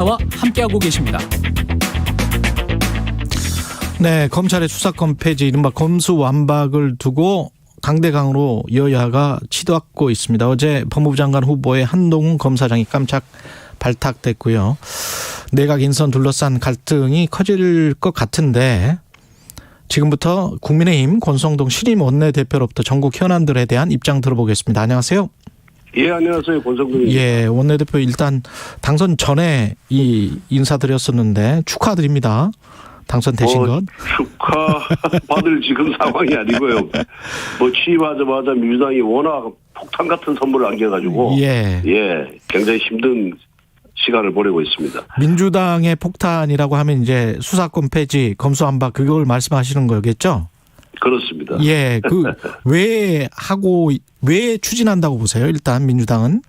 와 함께하고 계십니다. 네, 검찰의 수사권 폐지, 이른바 검수완박을 두고 강대강으로 여야가 치닫고 있습니다. 어제 법무부 장관 후보의 한동훈 검사장이 깜짝 발탁됐고요. 내각 인선 둘러싼 갈등이 커질 것 같은데 지금부터 국민의힘 권성동 신임 원내대표로부터 전국 현안들에 대한 입장 들어보겠습니다. 안녕하세요. 예, 안녕하세요. 권성동입니다. 예, 원내대표 일단 당선 전에 인사드렸었는데 축하드립니다. 당선되신 것. 축하 받을 지금 상황이 아니고요. 취임하자마자 민주당이 워낙 폭탄 같은 선물을 안겨가지고 예, 굉장히 힘든 시간을 보내고 있습니다. 민주당의 폭탄이라고 하면 이제 수사권 폐지, 검수완박 그걸 말씀하시는 거겠죠? 그렇습니다. 예, 왜 추진한다고 보세요? 일단 민주당은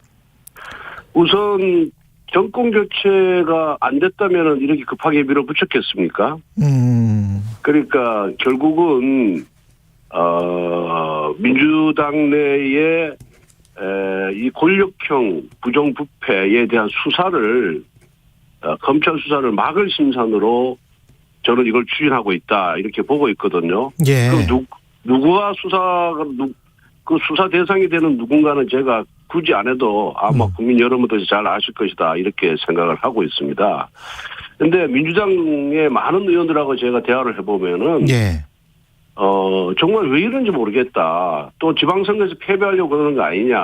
우선 정권 교체가 안 됐다면 이렇게 급하게 밀어붙였겠습니까? 그러니까 결국은 민주당 내에 이 권력형 부정부패에 대한 수사를 검찰 수사를 막을 심산으로 저는 이걸 추진하고 있다 이렇게 보고 있거든요. 예. 그럼 누구가 그 수사 대상이 되는 누군가는 제가 굳이 안 해도 아마 국민 여러분들이 잘 아실 것이다 이렇게 생각을 하고 있습니다. 그런데 민주당의 많은 의원들하고 제가 대화를 해보면은 예. 정말 왜 이런지 모르겠다. 또 지방선거에서 패배하려고 그러는 거 아니냐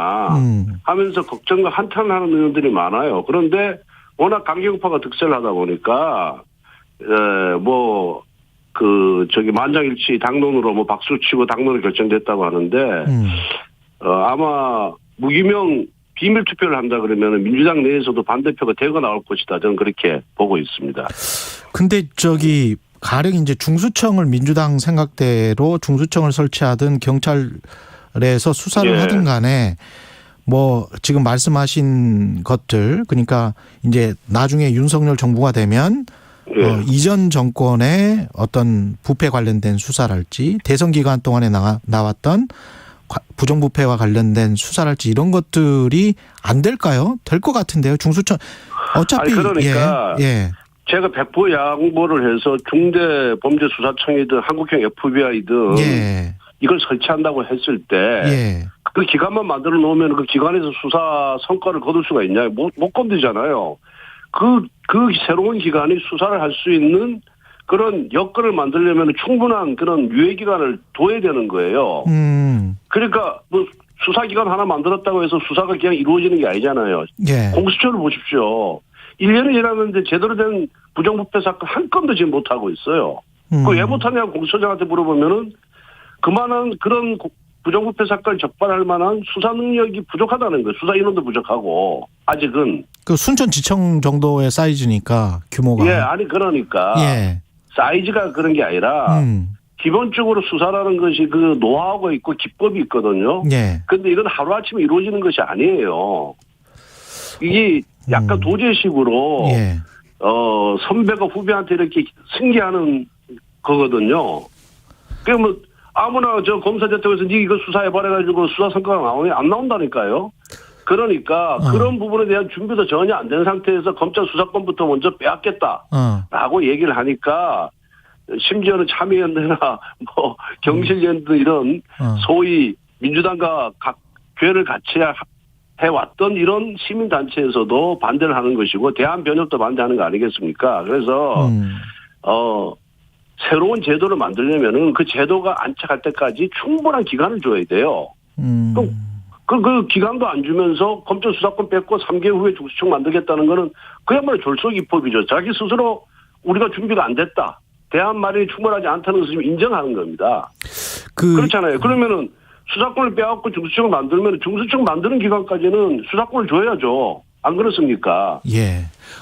하면서 걱정과 한탄하는 의원들이 많아요. 그런데 워낙 강경파가 득세를 하다 보니까 만장일치 당론으로 박수 치고 당론을 결정됐다고 하는데 아마 무기명 비밀 투표를 한다 그러면 민주당 내에서도 반대표가 대거 나올 것이다. 저는 그렇게 보고 있습니다. 근데 가령 이제 중수청을 민주당 생각대로 중수청을 설치하든 경찰에서 수사를 하든 간에 지금 말씀하신 것들 그러니까 이제 나중에 윤석열 정부가 되면 이전 정권의 어떤 부패 관련된 수사랄지 대선 기간 동안에 나왔던 부정부패와 관련된 수사랄지 이런 것들이 안 될까요? 될 것 같은데요. 중수청 어차피 그러니까 제가 배포 양보를 해서 중대범죄수사청이든 한국형 FBI든 이걸 설치한다고 했을 때 그 기관만 만들어 놓으면 그 기관에서 수사 성과를 거둘 수가 있냐? 못 건드리잖아요. 그 새로운 기관이 수사를 할 수 있는 그런 여건을 만들려면 충분한 그런 유예기간을 둬야 되는 거예요. 그러니까 수사기관 하나 만들었다고 해서 수사가 그냥 이루어지는 게 아니잖아요. 공수처를 보십시오. 1년을 지났는데 제대로 된 부정부패 사건 한 건도 지금 못하고 있어요. 왜 못하냐고 공수처장한테 물어보면은 그만한 그런 부정부패 사건을 적발할 만한 수사 능력이 부족하다는 거예요. 수사 인원도 부족하고 아직은. 순천지청 정도의 사이즈니까 규모가. 그러니까 사이즈가 그런 게 아니라 기본적으로 수사라는 것이 그 노하우가 있고 기법이 있거든요. 근데 이건 하루아침에 이루어지는 것이 아니에요. 이게 약간 도제식으로 선배가 후배한테 이렇게 승계하는 거거든요. 그러면 아무나 검사 대통령에서 니 이거 수사해봐라 가지고 수사 성과가 안 나온다니까요. 그러니까 그런 부분에 대한 준비도 전혀 안 된 상태에서 검찰 수사권부터 먼저 빼앗겠다라고 얘기를 하니까 심지어는 참여연대나 경실연대 이런 소위 민주당과 괴를 같이 해왔던 이런 시민단체에서도 반대를 하는 것이고 대한변협도 반대하는 거 아니겠습니까? 그래서 새로운 제도를 만들려면은 그 제도가 안착할 때까지 충분한 기간을 줘야 돼요. 그 기간도 안 주면서 검찰 수사권 뺏고 3개월 후에 중수청 만들겠다는 거는 그야말로 졸속이법이죠. 자기 스스로 우리가 준비가 안 됐다. 대한 말이 충분하지 않다는 것을 인정하는 겁니다. 그렇잖아요. 그러면은 수사권을 빼앗고 중수청을 만들면 중수청 만드는 기간까지는 수사권을 줘야죠. 안 그렇습니까?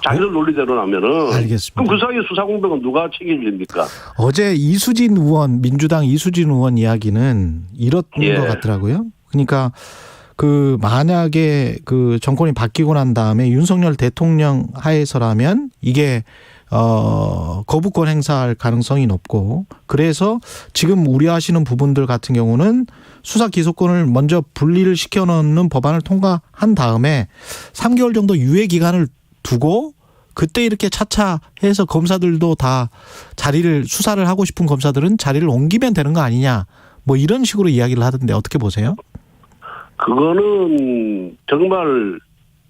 자기들 논리대로 하면은. 알겠습니다. 그럼 그 사이에 수사 공백은 누가 책임집니까? 어제 민주당 이수진 의원 이야기는 이렇던 것 같더라고요. 그러니까 만약에 정권이 바뀌고 난 다음에 윤석열 대통령 하에서라면 이게 거부권 행사할 가능성이 높고 그래서 지금 우려하시는 부분들 같은 경우는 수사 기소권을 먼저 분리를 시켜놓는 법안을 통과한 다음에 3개월 정도 유예 기간을 두고 그때 이렇게 차차 해서 검사들도 다 수사를 하고 싶은 검사들은 자리를 옮기면 되는 거 아니냐. 뭐 이런 식으로 이야기를 하던데 어떻게 보세요? 그거는 정말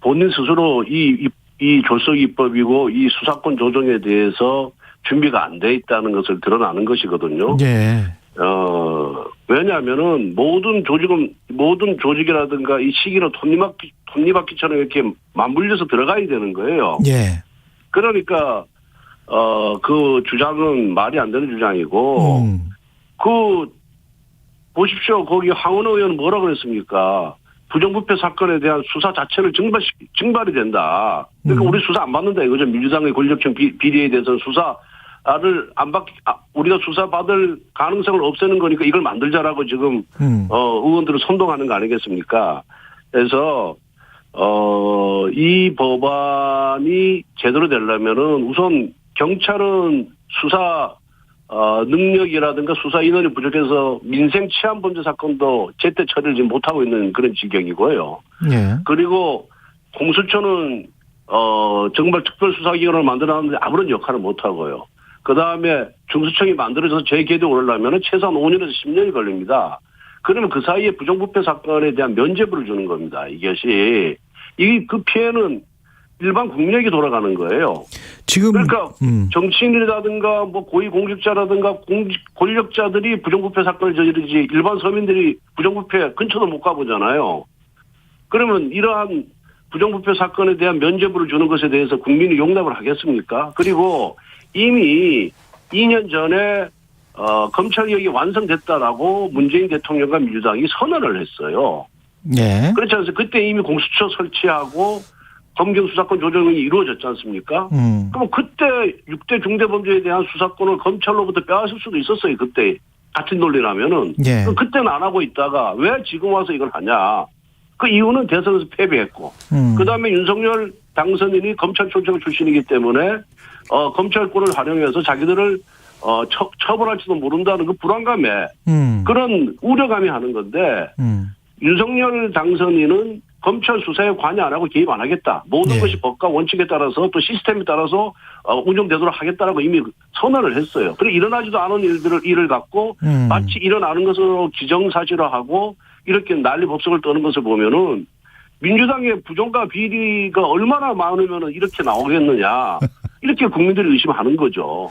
본인 스스로 이 졸속 입법이고 이 수사권 조정에 대해서 준비가 안 돼 있다는 것을 드러나는 것이거든요. 예. 왜냐하면은 모든 조직이라든가 이 시기로 톱니바퀴처럼 이렇게 맞물려서 들어가야 되는 거예요. 예. 그러니까 그 주장은 말이 안 되는 주장이고 보십시오. 거기 황운하 의원은 뭐라 그랬습니까? 부정부패 사건에 대한 수사 자체를 증발이 된다. 그러니까 우리 수사 안 받는다 이거죠. 민주당의 권력형 비리에 대해서 수사를 우리가 수사받을 가능성을 없애는 거니까 이걸 만들자라고 지금 의원들을 선동하는 거 아니겠습니까? 그래서 이 법안이 제대로 되려면은 우선 경찰은 수사 능력이라든가 수사 인원이 부족해서 민생 치안 범죄 사건도 제때 처리를 지금 못하고 있는 그런 지경이고요. 예. 그리고 공수처는 정말 특별수사기관을 만들어놨는데 아무런 역할을 못하고요. 그다음에 중수청이 만들어져서 재개도 오르려면 최소한 5년에서 10년이 걸립니다. 그러면 그 사이에 부정부패 사건에 대한 면죄부를 주는 겁니다. 이것이 그 피해는 일반 국민에게 돌아가는 거예요. 지금 그러니까 정치인이라든가 뭐 고위공직자라든가 권력자들이 부정부패 사건을 저지르지 일반 서민들이 부정부패 근처도 못 가보잖아요. 그러면 이러한 부정부패 사건에 대한 면죄부를 주는 것에 대해서 국민이 용납을 하겠습니까? 그리고 이미 2년 전에 검찰개혁이 완성됐다라고 문재인 대통령과 민주당이 선언을 했어요. 네. 그렇지 않습니까? 그때 이미 공수처 설치하고 검경 수사권 조정이 이루어졌지 않습니까? 그럼 그때 6대 중대범죄에 대한 수사권을 검찰로부터 빼앗을 수도 있었어요. 그때 같은 논리라면은. 예. 그때는 안 하고 있다가 왜 지금 와서 이걸 하냐. 그 이유는 대선에서 패배했고. 그다음에 윤석열 당선인이 검찰 출장 출신이기 때문에 검찰권을 활용해서 자기들을 처벌할지도 모른다는 그 불안감에 그런 우려감이 하는 건데 윤석열 당선인은 검찰 수사에 관여 안 하고 개입 안 하겠다. 모든 것이 법과 원칙에 따라서 또 시스템에 따라서 운영되도록 하겠다라고 이미 선언을 했어요. 그리고 일어나지도 않은 일을 갖고 마치 일어나는 것으로 기정사실화하고 이렇게 난리법석을 떠는 것을 보면은 민주당의 부정과 비리가 얼마나 많으면 이렇게 나오겠느냐. 이렇게 국민들이 의심하는 거죠.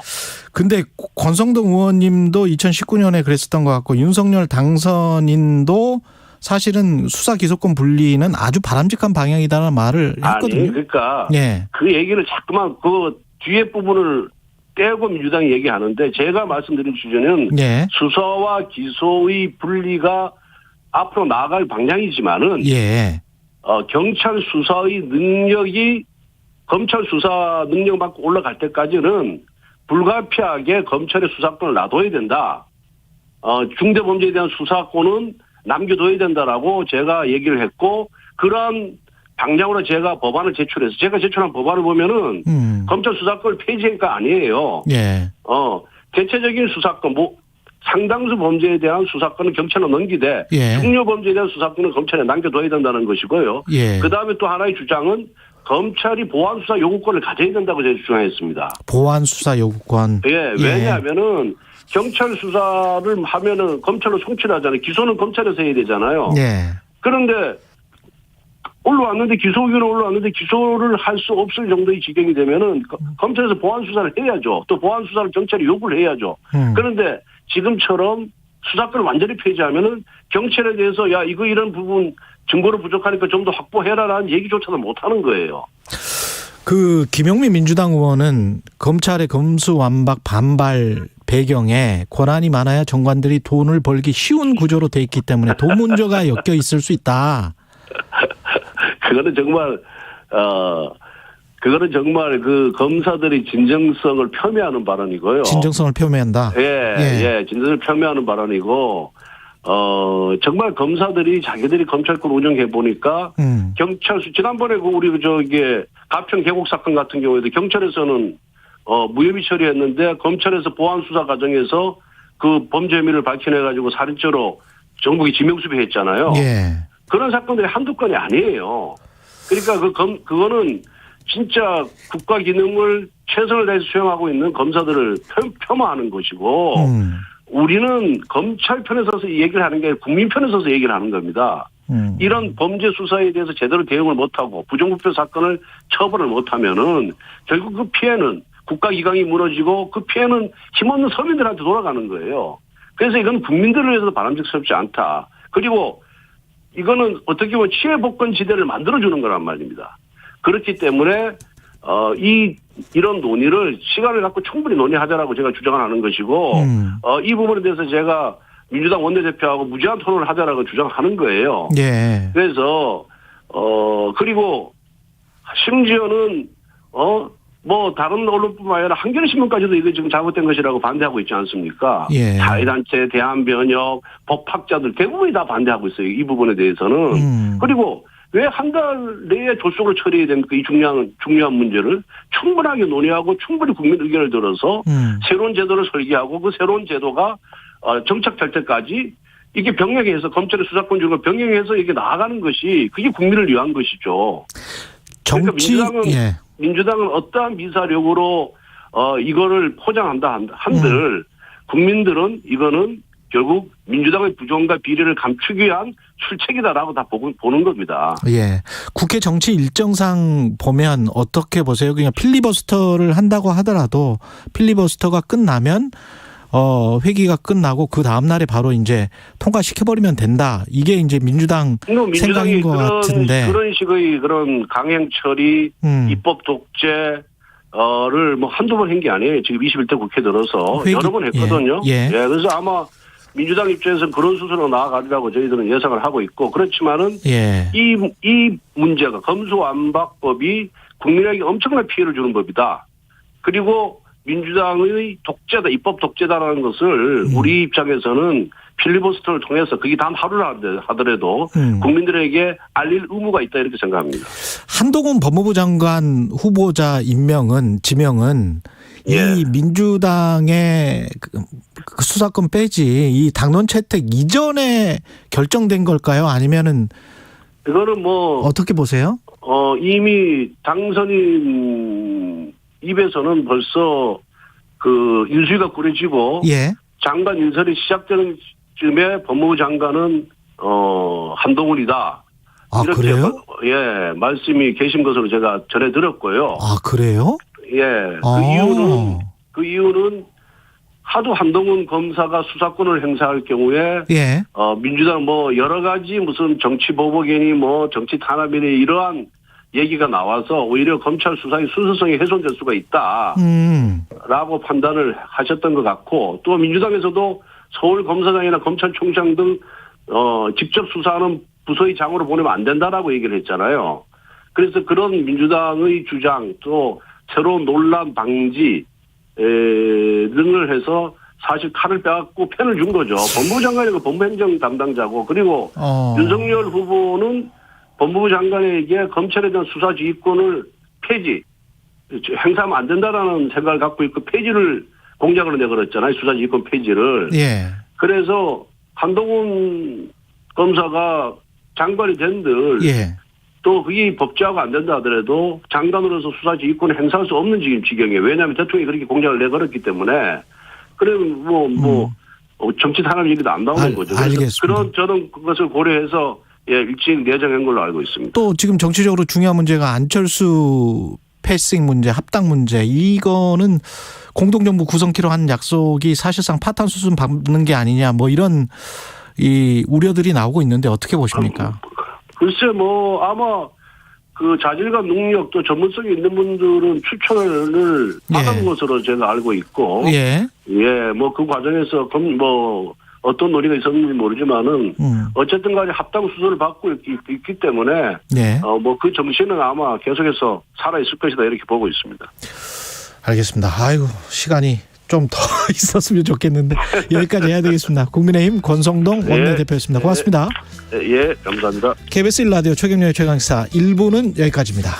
근데 권성동 의원님도 2019년에 그랬었던 것 같고 윤석열 당선인도 사실은 수사 기소권 분리는 아주 바람직한 방향이다라는 말을 했거든요. 아니, 그러니까 그 얘기를 자꾸만 그 뒤에 부분을 떼고 민주당이 얘기하는데 제가 말씀드린 취지는 수사와 기소의 분리가 앞으로 나아갈 방향이지만은 경찰 수사의 능력이 검찰 수사 능력만큼 올라갈 때까지는 불가피하게 검찰의 수사권을 놔둬야 된다. 중대범죄에 대한 수사권은 남겨둬야 된다라고 제가 얘기를 했고 그런 방향으로 제가 법안을 제출해서 제가 제출한 법안을 보면은 검찰 수사권을 폐지한 거 아니에요. 대체적인 수사권 상당수 범죄에 대한 수사권은 경찰로 넘기되 중요 범죄에 대한 수사권은 검찰에 남겨둬야 된다는 것이고요. 그다음에 또 하나의 주장은 검찰이 보안 수사 요구권을 가져야 된다고 제가 주장했습니다. 보안 수사 요구권. 왜냐하면은 경찰 수사를 하면은 검찰로 송치를 하잖아요. 기소는 검찰에서 해야 되잖아요. 그런데 기소의견이 올라왔는데 기소를 할 수 없을 정도의 지경이 되면은 검찰에서 보안 수사를 해야죠. 또 보안 수사를 경찰이 요구를 해야죠. 그런데 지금처럼 수사권을 완전히 폐지하면은 경찰에 대해서 이거 이런 부분 증거로 부족하니까 좀 더 확보해라라는 얘기조차도 못 하는 거예요. 그 김용민 민주당 의원은 검찰의 검수완박 반발 배경에 권한이 많아야 정관들이 돈을 벌기 쉬운 구조로 돼 있기 때문에 돈 문제가 엮여 있을 수 있다. 그거는 정말 그 검사들이 진정성을 폄훼하는 발언이고요. 진정성을 겸해한다. 진정성을 폄훼하는 발언이고 정말 검사들이 자기들이 검찰권 운영해 보니까 지난번에 우리 가평 계곡 사건 같은 경우에도 경찰에서는 무혐의 처리했는데 검찰에서 보안 수사 과정에서 그 범죄 혐의를 밝혀내 가지고 살인죄로 전국이 지명수배했잖아요. 그런 사건들이 한두 건이 아니에요. 그러니까 그거는 진짜 국가 기능을 최선을 다해서 수행하고 있는 검사들을 폄하하는 것이고 우리는 검찰 편에 서서 얘기를 하는 게 아니라 국민 편에 서서 얘기를 하는 겁니다. 이런 범죄 수사에 대해서 제대로 대응을 못하고 부정부패 사건을 처벌을 못하면은 결국 그 피해는 국가기강이 무너지고 그 피해는 힘없는 서민들한테 돌아가는 거예요. 그래서 이건 국민들을 위해서도 바람직스럽지 않다. 그리고 이거는 어떻게 보면 치외복권 지대를 만들어주는 거란 말입니다. 그렇기 때문에 이런 논의를 시간을 갖고 충분히 논의하자라고 제가 주장을 하는 것이고 이 부분에 대해서 제가 민주당 원내대표하고 무제한 토론을 하자라고 주장하는 거예요. 예. 그래서 그리고 심지어는 뭐 다른 언론뿐만 아니라 한겨레신문까지도 이거 지금 잘못된 것이라고 반대하고 있지 않습니까? 예. 자유단체, 대한변협, 법학자들 대부분이 다 반대하고 있어요. 이 부분에 대해서는. 그리고 왜 한 달 내에 졸속으로 처리해야 됩니까? 이 중요한 문제를 충분하게 논의하고 충분히 국민 의견을 들어서 새로운 제도를 설계하고 그 새로운 제도가 정착될 때까지 이게 병행해서 검찰의 수사권 주는 걸 병행해서 이게 나아가는 것이 그게 국민을 위한 것이죠. 정치 그러니까 민주당은 어떠한 미사력으로 이거를 포장한다 한들 국민들은 이거는 결국 민주당의 부정과 비리를 감추기 위한 출첵이다라고 다 보는 겁니다. 예. 국회 정치 일정상 보면 어떻게 보세요? 그냥 필리버스터를 한다고 하더라도 필리버스터가 끝나면 회기가 끝나고 그 다음 날에 바로 이제 통과시켜버리면 된다. 이게 이제 민주당 생각인 것 같은데. 그런 식의 그런 강행 처리, 입법 독재를 뭐 한두 번 한 게 아니에요. 지금 21대 국회 들어서 여러 번 했거든요. 예. 그래서 아마 민주당 입장에서는 그런 수순으로 나아가리라고 저희들은 예상을 하고 있고 그렇지만은 이 문제가 검수완박법이 국민에게 엄청난 피해를 주는 법이다. 그리고 민주당의 독재다, 입법 독재다라는 것을 우리 입장에서는 필리버스터를 통해서 그게 단 하루라 하더라도 국민들에게 알릴 의무가 있다 이렇게 생각합니다. 한동훈 법무부 장관 후보자 지명은 이 민주당의 그 수사권 빼지 이 당론 채택 이전에 결정된 걸까요? 아니면은 이거는 뭐 어떻게 보세요? 이미 당선인 입에서는 벌써 그 인수위가 꾸려지고 장관 인선이 시작되는 쯤에 법무부 장관은 한동훈이다. 이렇게 그래요? 말씀이 계신 것으로 제가 전해 들었고요. 그래요? 그 이유는 하도 한동훈 검사가 수사권을 행사할 경우에 민주당 뭐 여러 가지 무슨 정치 보복이니 뭐 정치 탄압이니 이러한 얘기가 나와서 오히려 검찰 수사의 순수성이 훼손될 수가 있다라고 판단을 하셨던 것 같고 또 민주당에서도 서울검사장이나 검찰총장 등 직접 수사하는 부서의 장으로 보내면 안 된다라고 얘기를 했잖아요. 그래서 그런 민주당의 주장 또 새로운 논란 방지 등을 해서 사실 칼을 빼갖고 펜을 준 거죠. 법무부 장관이 법무행정 담당자고 그리고 윤석열 후보는 법무부 장관에게 검찰에 대한 수사지휘권을 행사하면 안 된다라는 생각을 갖고 있고 폐지를 공약으로 내걸었잖아요. 수사지휘권 폐지를. 그래서 한동훈 검사가 장관이 된들 또 그게 법제화가 안 된다 하더라도 장관으로서 수사지휘권을 행사할 수 없는 지경이에요. 왜냐하면 대통령이 그렇게 공약을 내걸었기 때문에 그러면 정치 탄압 얘기도 안 나오는 거죠. 알겠습니다. 저는 그것을 고려해서 일찍 내정한 걸로 알고 있습니다. 또 지금 정치적으로 중요한 문제가 안철수 패싱 문제, 합당 문제 이거는 공동정부 구성키로 한 약속이 사실상 파탄 수순 밟는 게 아니냐 뭐 이런 이 우려들이 나오고 있는데 어떻게 보십니까? 글쎄 아마 그 자질과 능력 또 전문성이 있는 분들은 추천을 받은 것으로 제가 알고 있고 뭐 그 과정에서 어떤 논의가 있었는지 모르지만은 어쨌든 간에 합당 수소를 받고 있기 때문에 뭐 그 정신은 아마 계속해서 살아 있을 것이다 이렇게 보고 있습니다. 알겠습니다. 아이고 시간이 좀 더 있었으면 좋겠는데 여기까지 해야 되겠습니다. 국민의힘 권성동 원내대표였습니다. 고맙습니다. 감사합니다. KBS 1라디오 최경영의 최강시사 1부는 여기까지입니다.